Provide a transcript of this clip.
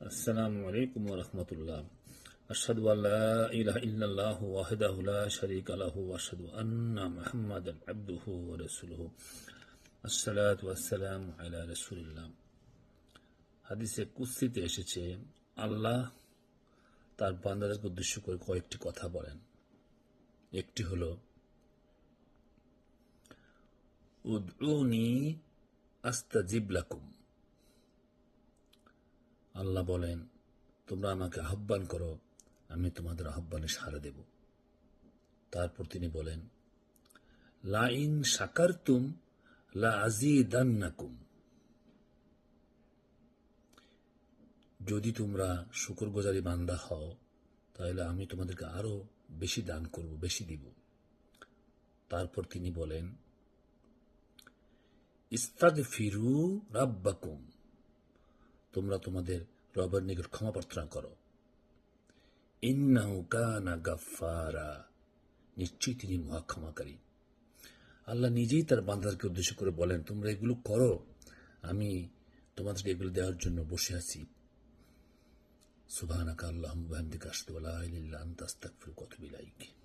আসসালামু আলাইকুম ওয়া রাহমাতুল্লাহ। আশহাদু আল্লা ইলাহা ইল্লাল্লাহু ওয়াহদাহু লা শারীকা লাহু ওয়া আশহাদু আন্না মুহাম্মাদান আবদুহু ওয়া রাসূলুহু। আসসালাতু ওয়াসসালামু আলা রাসূলিল্লাহ। হাদিসে কুদসিতে এসেছে, আল্লাহ তার বান্দাদেরকে উদ্দেশ্য করে কয়েকটি কথা বলেন। একটি হলো, উদউনি আস্তাজিব লাকুম। আল্লাহ বলেন, তোমরা আমাকে আহ্বান করো, আমি তোমাদের আহ্বানে সাড়া দেব। তারপর তিনি বলেন, লা ইন শাকারতুম লা আযীদান্নাকুম। যদি তোমরা শুকরগুজারি বান্দা হও, তাহলে আমি তোমাদেরকে আরো বেশি দান করব, বেশি দিব। তারপর তিনি বলেন, ইস্তাগফিরু রাব্বাকুম। তোমরা তোমাদের রবের নিকট ক্ষমা প্রার্থনা করো। ইন্নাহু কানা গাফফারা। নিশ্চয়ই তিনি মহা ক্ষমাকারী। আল্লাহ নিজেই তার বান্দাদেরকে উদ্দেশ্য করে বলেন, তোমরা এগুলো করো, আমি তোমাদেরকে এগুলো দেওয়ার জন্য বসে আছি। সুবহানাকা আল্লাহুম্মা ওয়া বিহামদিকা আশহাদু আল্লা ইলাহা ইল্লা আনতা আস্তাগফিরুকা ওয়া আতুবু ইলাইক।